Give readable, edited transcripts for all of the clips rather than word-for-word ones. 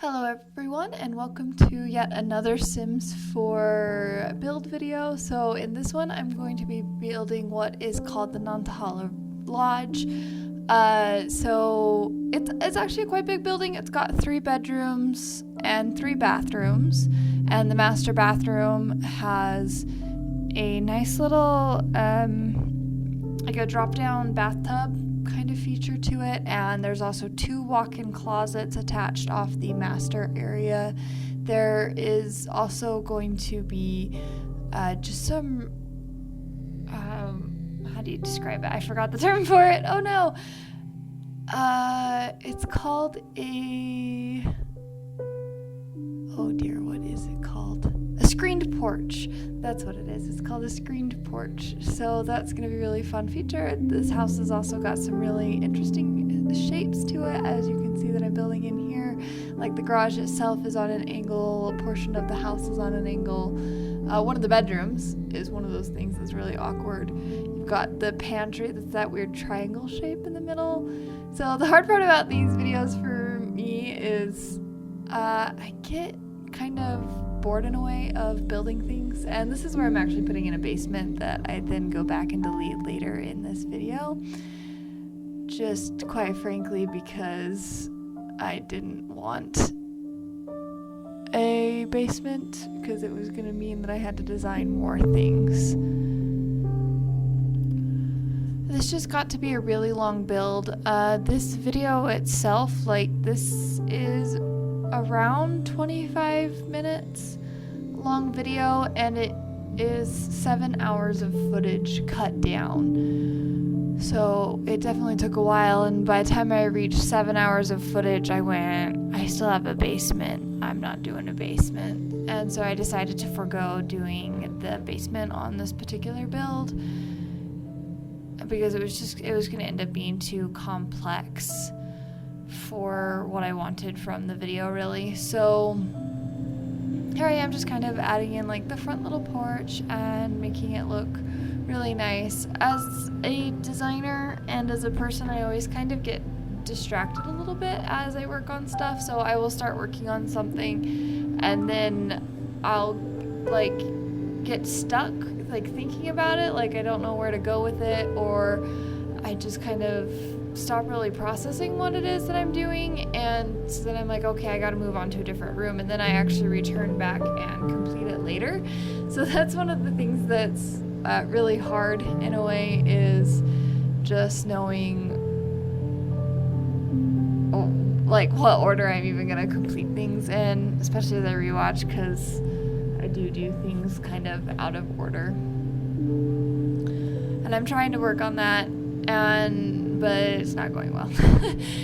Hello everyone and welcome to yet another Sims 4 build video. So in this one I'm going to be building what is called the Nantahala Lodge. So it's actually a quite big building. It's got 3 bedrooms and 3 bathrooms, and the master bathroom has a nice little like a drop down bathtub kind of feature to it, and there's also 2 walk-in closets attached off the master area. There is also going to be just some how do you describe it? I forgot the term for it. Oh no. It's called a what is it called? A screened porch. That's what it is. It's called a screened porch. So that's going to be a really fun feature. This house has also got some really interesting shapes to it, as you can see that I'm building in here. Like the garage itself is on an angle, a portion of the house is on an angle. One of the bedrooms is one of those things that's really awkward. You've got the pantry that's that weird triangle shape in the middle. So the hard part about these videos for me is I get kind of bored in a way of building things, and this is where I'm actually putting in a basement that I then go back and delete later in this video, just quite frankly because I didn't want a basement, because it was going to mean that I had to design more things. This just got to be a really long build. This video itself, this is around 25 minutes long video, and it is 7 hours of footage cut down. So it definitely took a while, and by the time I reached 7 hours of footage, I still have a basement. I'm not doing a basement. And so I decided to forego doing the basement on this particular build, because it was going to end up being too complex for what I wanted from the video, really. So here I am, just kind of adding in like the front little porch and making it look really nice. As a designer and as a person, I always kind of get distracted a little bit as I work on stuff. So I will start working on something and then I'll get stuck thinking about it, I don't know where to go with it, or I just kind of stop really processing what it is that I'm doing, and so then I'm like, okay, I gotta move on to a different room, and then I actually return back and complete it later. So that's one of the things that's really hard in a way, is just knowing what order I'm even gonna complete things in, especially as I rewatch, because I do things kind of out of order, and I'm trying to work on that, but it's not going well.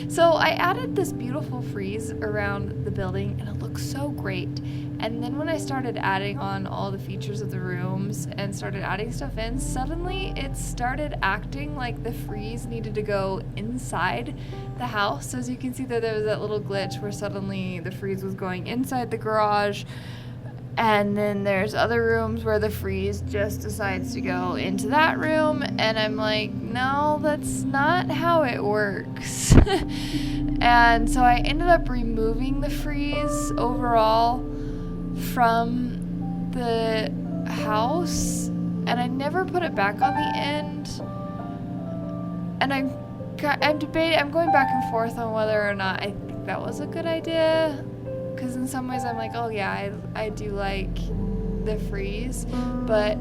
So I added this beautiful frieze around the building, and it looks so great. And then when I started adding on all the features of the rooms and started adding stuff in, suddenly it started acting like the frieze needed to go inside the house. So as you can see, there was that little glitch where suddenly the frieze was going inside the garage, and then there's other rooms where the frieze just decides to go into that room, and I'm like, no, that's not how it works. And so I ended up removing the frieze overall from the house, and I never put it back on the end. And I'm going back and forth on whether or not I think that was a good idea, because in some ways I'm like, oh yeah, I do like the frieze, but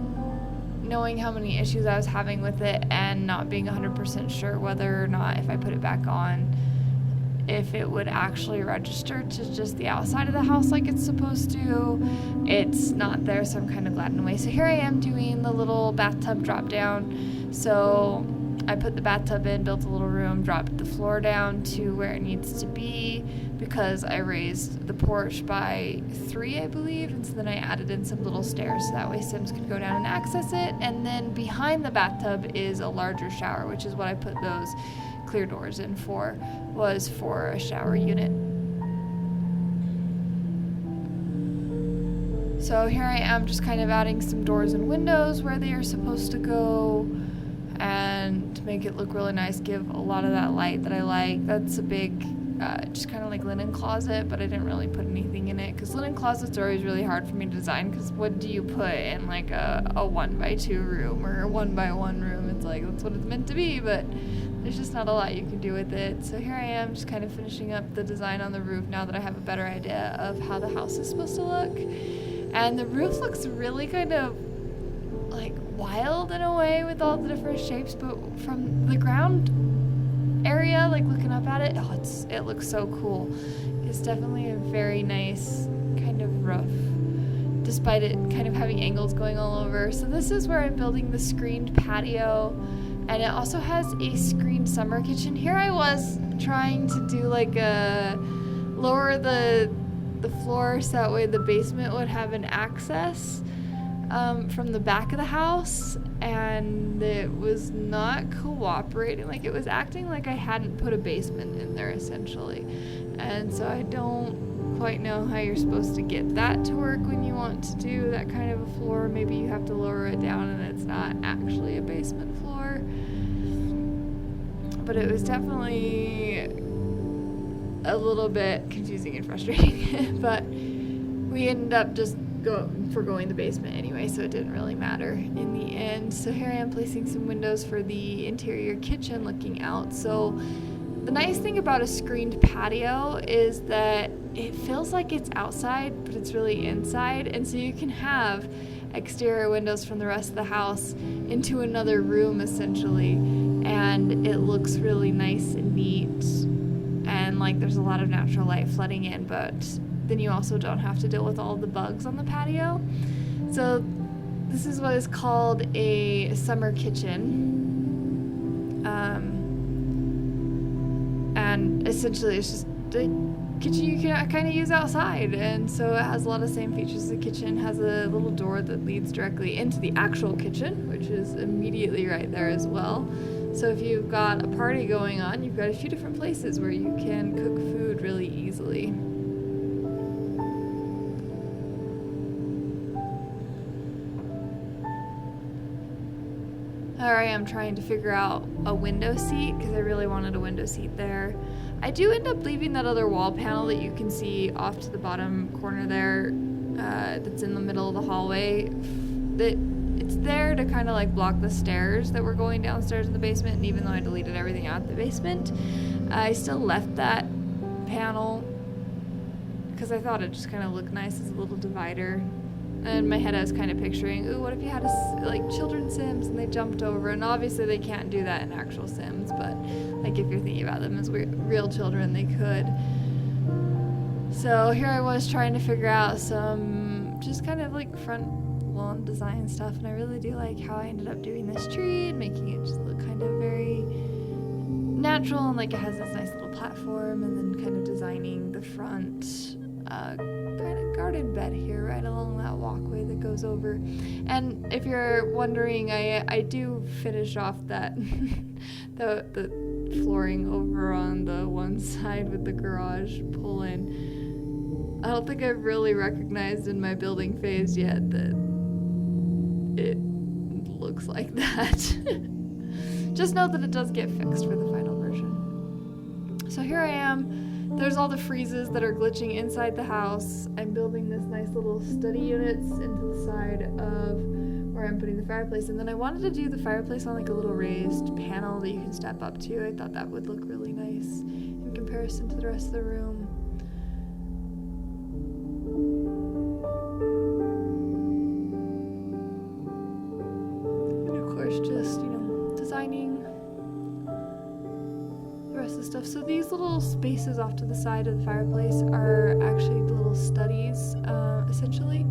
knowing how many issues I was having with it and not being 100% sure whether or not, if I put it back on, if it would actually register to just the outside of the house like it's supposed to, it's not there, so I'm kind of glad in a way. So here I am doing the little bathtub drop down. So I put the bathtub in, built a little room, dropped the floor down to where it needs to be, because I raised the porch by 3, I believe, and so then I added in some little stairs so that way Sims could go down and access it. And then behind the bathtub is a larger shower, which is what I put those clear doors in for, was for a shower unit. So here I am, just kind of adding some doors and windows where they are supposed to go, and to make it look really nice, give a lot of that light that I like. That's a big just kind of like linen closet, but I didn't really put anything in it because linen closets are always really hard for me to design because what do you put in like a 1x2 room or a 1x1 room? It's like that's what it's meant to be, but there's just not a lot you can do with it. So here I am just kind of finishing up the design on the roof now that I have a better idea of how the house is supposed to look. And the roof looks really kind of like wild in a way with all the different shapes, but from the ground area, like looking up at it, it looks so cool. It's definitely a very nice kind of roof, despite it kind of having angles going all over. So this is where I'm building the screened patio, and it also has a screened summer kitchen. Here I was trying to do like a lower the floor so that way the basement would have an access from the back of the house, and it was not cooperating. Like it was acting like I hadn't put a basement in there essentially, and so I don't quite know how you're supposed to get that to work when you want to do that kind of a floor. Maybe you have to lower it down and it's not actually a basement floor, but it was definitely a little bit confusing and frustrating. But we ended up just going the basement anyway, so it didn't really matter in the end. So here I am placing some windows for the interior kitchen looking out. So the nice thing about a screened patio is that it feels like it's outside, but it's really inside, and so you can have exterior windows from the rest of the house into another room essentially, and it looks really nice and neat, and like there's a lot of natural light flooding in, but then you also don't have to deal with all the bugs on the patio. So this is what is called a summer kitchen. And essentially it's just a kitchen you can kind of use outside. And so it has a lot of the same features as the kitchen. It has a little door that leads directly into the actual kitchen, which is immediately right there as well. So if you've got a party going on, you've got a few different places where you can cook food really easily. Here I am trying to figure out a window seat because I really wanted a window seat there. I do end up leaving that other wall panel that you can see off to the bottom corner there, that's in the middle of the hallway. It's there to kind of like block the stairs that were going downstairs in the basement, and even though I deleted everything out of the basement, I still left that panel because I thought it just kind of looked nice as a little divider. And in my head I was kind of picturing, ooh, what if you had like children's Sims and they jumped over? And obviously they can't do that in actual Sims, but like if you're thinking about them as real children, they could. So here I was trying to figure out some just kind of like front lawn design stuff, and I really do like how I ended up doing this tree and making it just look kind of very natural, and like it has this nice little platform, and then kind of designing the front kind of garden bed here right along that walkway that goes over. And if you're wondering, I do finish off that the flooring over on the one side with the garage pull-in. I don't think I've really recognized in my building phase yet that it looks like that. Just know that it does get fixed for the final version. So here I am. There's all the freezes that are glitching inside the house. I'm building this nice little study units into the side of where I'm putting the fireplace. And then I wanted to do the fireplace on like a little raised panel that you can step up to. I thought that would look really nice in comparison to the rest of the room. And of course, just, designing rest of the stuff. So these little spaces off to the side of the fireplace are actually the little studies, essentially.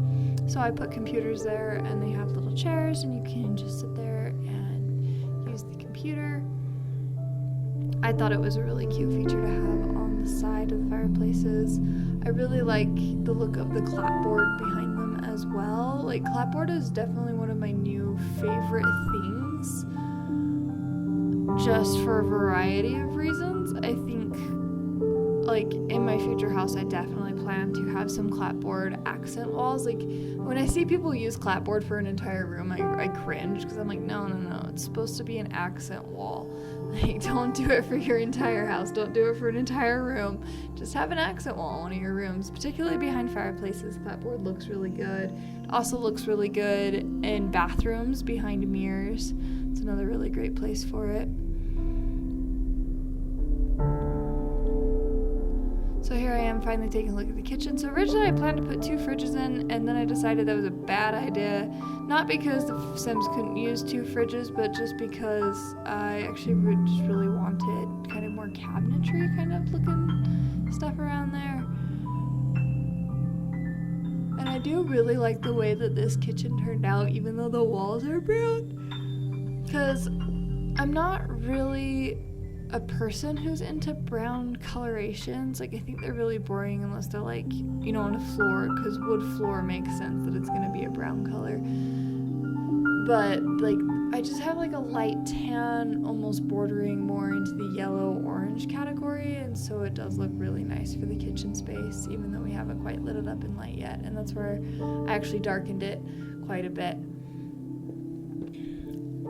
So I put computers there, and they have little chairs, and you can just sit there and use the computer. I thought it was a really cute feature to have on the side of the fireplaces. I really like the look of the clapboard behind them as well. Like, clapboard is definitely one of my new favorite things, just for a variety of reasons. I think, like, in my future house, I definitely plan to have some clapboard accent walls. Like, when I see people use clapboard for an entire room, I cringe, because I'm like, no, it's supposed to be an accent wall. Like, don't do it for your entire house. Don't do it for an entire room. Just have an accent wall in one of your rooms, particularly behind fireplaces. That board looks really good. It also looks really good in bathrooms behind mirrors. It's another really great place for it. So here I am finally taking a look at the kitchen. So originally I planned to put 2 fridges in, and then I decided that was a bad idea. Not because the Sims couldn't use 2 fridges, but just because I actually just really wanted kind of more cabinetry kind of looking stuff around there. And I do really like the way that this kitchen turned out, even though the walls are brown. Because I'm not really a person who's into brown colorations. Like, I think they're really boring unless they're like, you know, on a floor, because wood floor makes sense that it's gonna be a brown color. But like, I just have like a light tan, almost bordering more into the yellow orange category, and so it does look really nice for the kitchen space, even though we haven't quite lit it up in light yet. And that's where I actually darkened it quite a bit,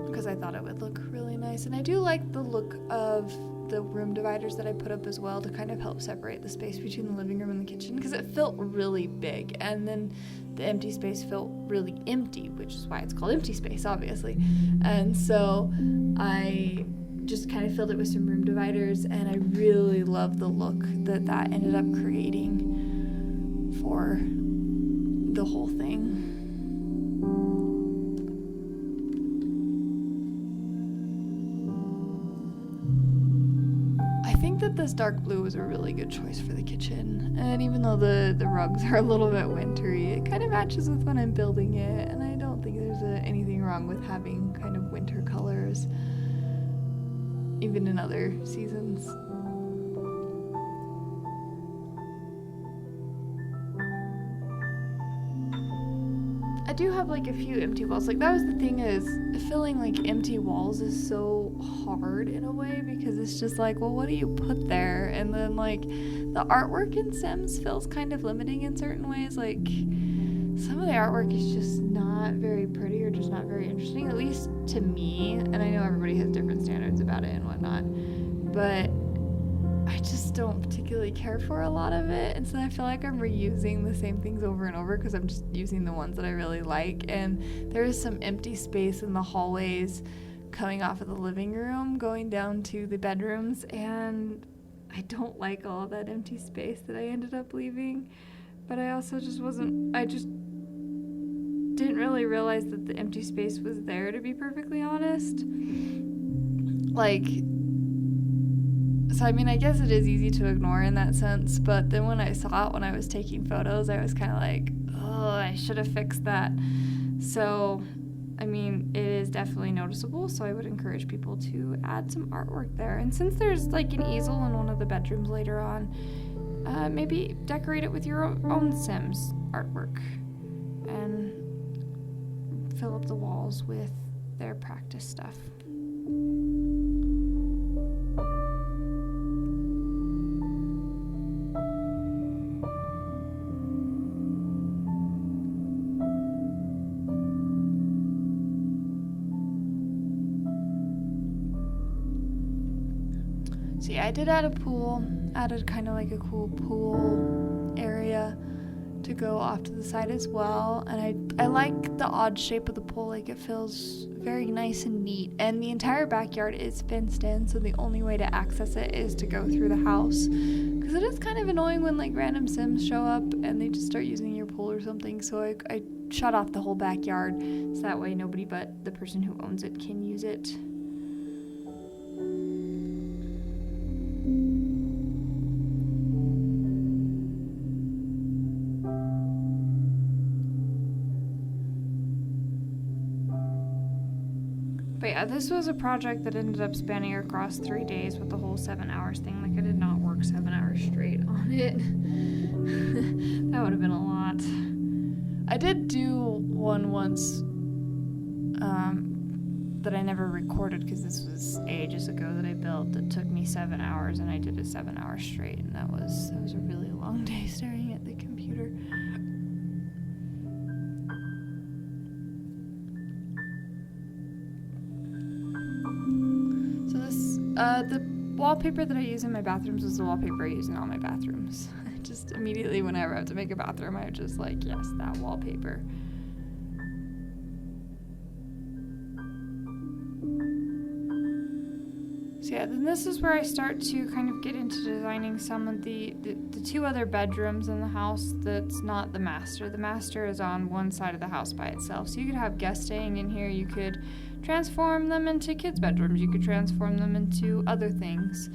because I thought it would look really nice. And I do like the look of the room dividers that I put up as well to kind of help separate the space between the living room and the kitchen, because it felt really big, and then the empty space felt really empty, which is why it's called empty space, obviously. And so I just kind of filled it with some room dividers, and I really love the look that that ended up creating for the whole thing. I think that this dark blue was a really good choice for the kitchen, and even though the rugs are a little bit wintry, it kind of matches with when I'm building it, and I don't think there's anything wrong with having kind of winter colors, even in other seasons. I do have like a few empty walls. Like, that was the thing, is filling like empty walls is so hard in a way, because it's just like, well, what do you put there? And then like the artwork in Sims feels kind of limiting in certain ways. Like, some of the artwork is just not very pretty or just not very interesting, at least to me. And I know everybody has different standards about it and whatnot, but I just don't particularly care for a lot of it, and so I feel like I'm reusing the same things over and over because I'm just using the ones that I really like. And there is some empty space in the hallways coming off of the living room going down to the bedrooms, and I don't like all of that empty space that I ended up leaving. But I also just didn't really realize that the empty space was there, to be perfectly honest. Like, so I mean, I guess it is easy to ignore in that sense, but then when I saw it when I was taking photos, I was kind of like, oh, I should have fixed that. So, I mean, it is definitely noticeable, so I would encourage people to add some artwork there. And since there's like an easel in one of the bedrooms later on, maybe decorate it with your own Sims artwork and fill up the walls with their practice stuff. So yeah, I did add a pool, added kind of like a cool pool area to go off to the side as well. And I like the odd shape of the pool, like it feels very nice and neat. And the entire backyard is fenced in, so the only way to access it is to go through the house. Because it is kind of annoying when like random Sims show up and they just start using your pool or something. So I shut off the whole backyard, so that way nobody but the person who owns it can use it. But yeah, this was a project that ended up spanning across 3 days with the whole 7 hours thing. Like, I did not work 7 hours straight on it. That would have been a lot. I did do one once that I never recorded because this was ages ago that I built, that took me 7 hours, and I did it 7 hours straight, and that was a really long day staring at the computer. The wallpaper that I use in my bathrooms is the wallpaper I use in all my bathrooms. Just immediately whenever I have to make a bathroom, I'm just like, yes, that wallpaper. So yeah, then this is where I start to kind of get into designing some of the two other bedrooms in the house that's not the master. The master is on one side of the house by itself. So you could have guests staying in here. You could transform them into kids' bedrooms. You could transform them into other things.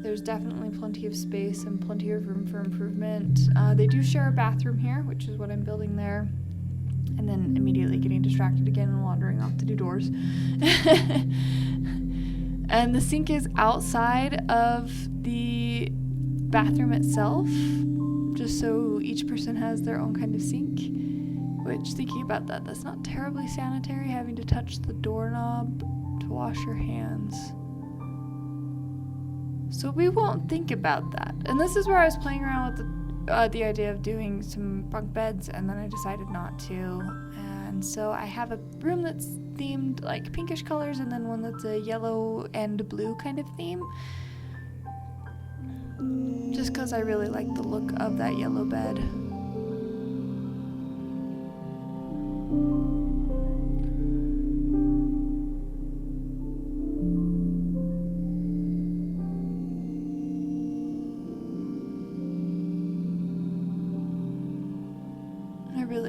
There's definitely plenty of space and plenty of room for improvement. They do share a bathroom here, which is what I'm building there. And then immediately getting distracted again and wandering off to do doors. And the sink is outside of the bathroom itself, just so each person has their own kind of sink. Which, thinking about that, that's not terribly sanitary, having to touch the doorknob to wash your hands. So we won't think about that. And this is where I was playing around with the idea of doing some bunk beds, and then I decided not to. And so I have a room that's themed like pinkish colors, and then one that's a yellow and blue kind of theme. Just because I really like the look of that yellow bed.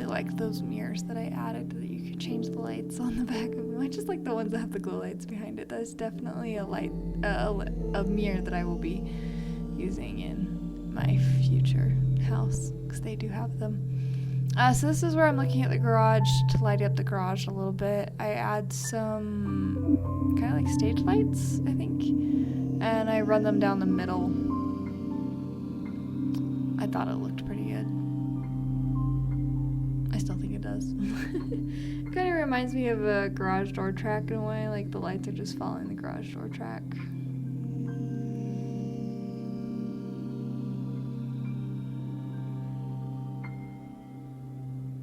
Like those mirrors that I added that you could change the lights on the back of them. I just like the ones that have the glow lights behind it. That's definitely a mirror that I will be using in my future house, because they do have them. So this is where I'm looking at the garage to light up the garage a little bit. I add some kind of like stage lights, I think, and I run them down the middle. I thought it looked pretty good. I still think it does. It kind of reminds me of a garage door track in a way, like the lights are just following the garage door track.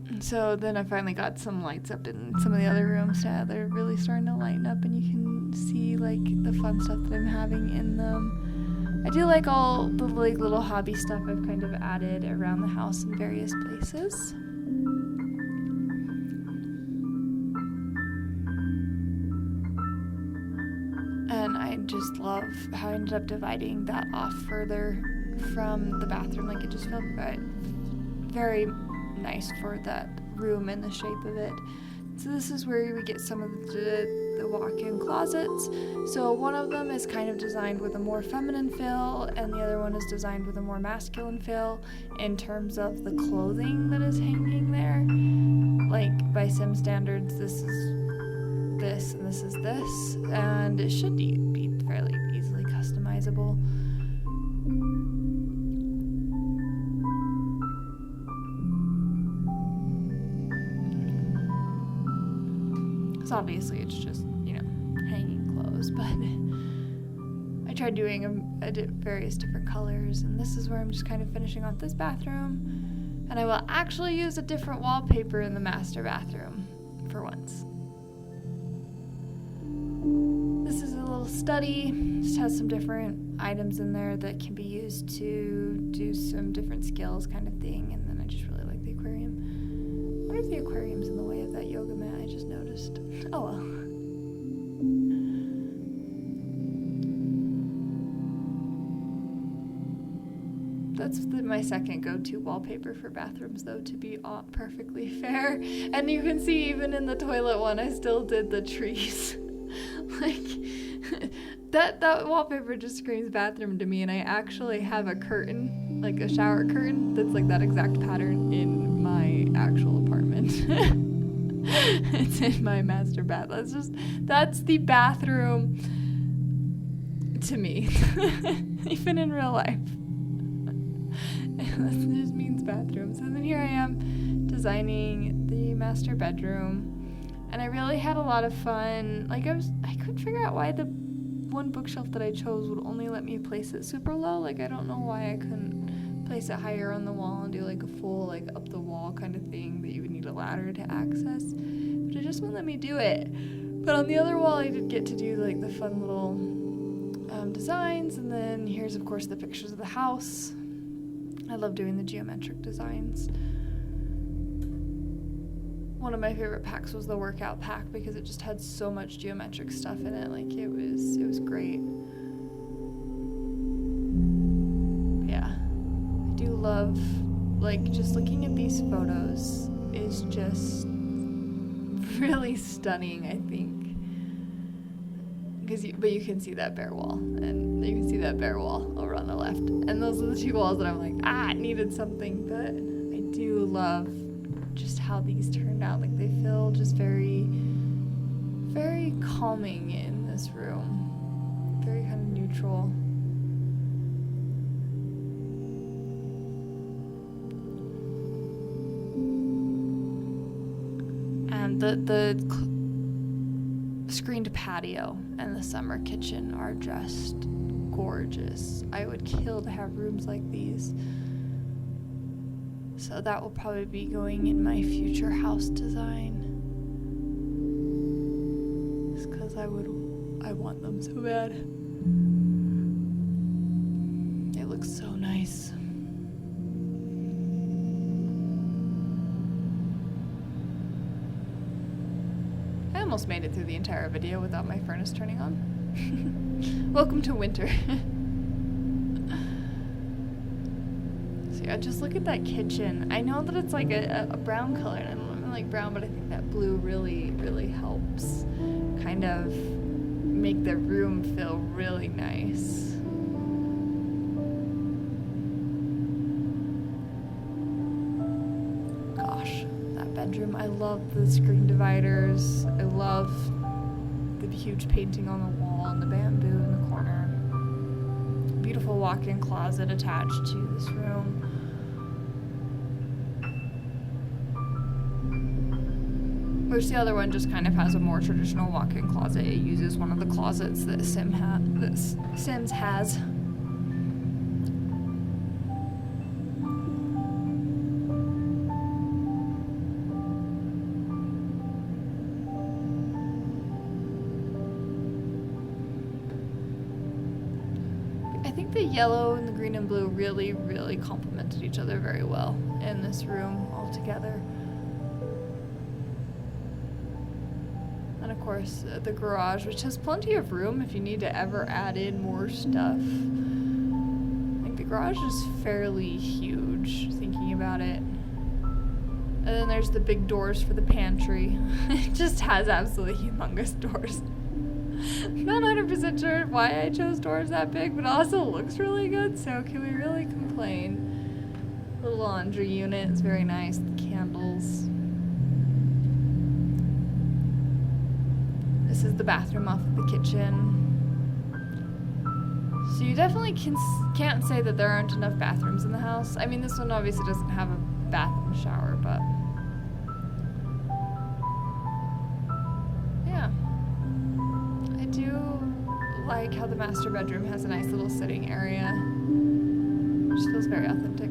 And so then I finally got some lights up in some of the other rooms now. They're really starting to lighten up, and you can see like the fun stuff that I'm having in them. I do like all the like little hobby stuff I've kind of added around the house in various places. And I just love how I ended up dividing that off further from the bathroom. Like, it just felt very nice for that room and the shape of it. So this is where we get some of the walk-in closets. So one of them is kind of designed with a more feminine feel, and the other one is designed with a more masculine feel in terms of the clothing that is hanging there. Like, by Sim standards, this is this and this is this, and it should be fairly easily customizable. Because obviously it's just, hanging clothes, but I tried doing various different colors, and this is where I'm just kind of finishing off this bathroom, and I will actually use a different wallpaper in the master bathroom for once. This is a little study, just has some different items in there that can be used to do some different skills kind of thing, and then I just really like the aquarium. I wonder if the aquarium's in the way of that yoga mat, I just noticed. Oh well. That's my second go-to wallpaper for bathrooms, though, to be perfectly fair. And you can see even in the toilet one, I still did the trees. Like, that wallpaper just screams bathroom to me, and I actually have a curtain, like a shower curtain, that's like that exact pattern in my actual apartment. It's in my master bath. That's the bathroom to me, even in real life. That just means bathroom. So then here I am designing the master bedroom. And I really had a lot of fun. Like, I couldn't figure out why the one bookshelf that I chose would only let me place it super low. Like, I don't know why I couldn't place it higher on the wall and do like a full, like, up the wall kind of thing that you would need a ladder to access. But it just wouldn't let me do it. But on the other wall, I did get to do like the fun little designs, and then here's of course the pictures of the house. I love doing the geometric designs. One of my favorite packs was the workout pack because it just had so much geometric stuff in it. Like it was great. Yeah, I do love, like, just looking at these photos is just really stunning, I think. But you can see that bare wall, and you can see that bare wall over on the left. And those are the two walls that I'm like, it needed something. But I do love just how these turned out. Like, they feel just very, very calming in this room. Very kind of neutral. And the screened patio and the summer kitchen are just gorgeous. I would kill to have rooms like these. So that will probably be going in my future house design. Just because I want them so bad. It looks so nice. I almost made it through the entire video without my furnace turning on. Welcome to winter. So yeah, just look at that kitchen. I know that it's like a brown color, and I don't really like brown, but I think that blue really, really helps kind of make the room feel really nice. Bedroom. I love the screen dividers. I love the huge painting on the wall and the bamboo in the corner. Beautiful walk-in closet attached to this room. Which the other one just kind of has a more traditional walk-in closet. It uses one of the closets that Sims has. The yellow and the green and blue really, really complemented each other very well in this room all together. And of course, the garage, which has plenty of room if you need to ever add in more stuff. I think the garage is fairly huge, thinking about it. And then there's the big doors for the pantry. It just has absolutely humongous doors. Not 100% sure why I chose doors that big, but it also looks really good, so can we really complain? The laundry unit is very nice, the candles. This is the bathroom off of the kitchen. So you definitely can't say that there aren't enough bathrooms in the house. I mean, this one obviously doesn't have a bathroom shower, but yeah. I do like how the master bedroom has a nice little sitting area, which feels very authentic.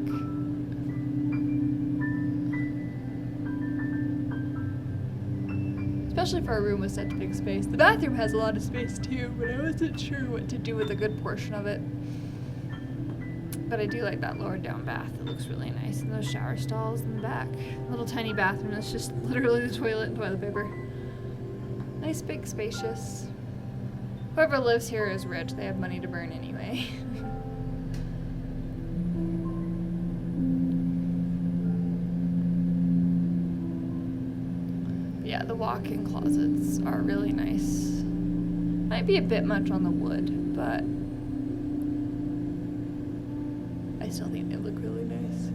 Especially for a room with such big space. The bathroom has a lot of space too, but I wasn't sure what to do with a good portion of it. But I do like that lower down bath. It looks really nice. And those shower stalls in the back. Little tiny bathroom that's just literally the toilet and toilet paper. Nice, big, spacious. Whoever lives here is rich. They have money to burn anyway. Yeah, the walk-in closets are really nice. Might be a bit much on the wood, but I still think they look really nice.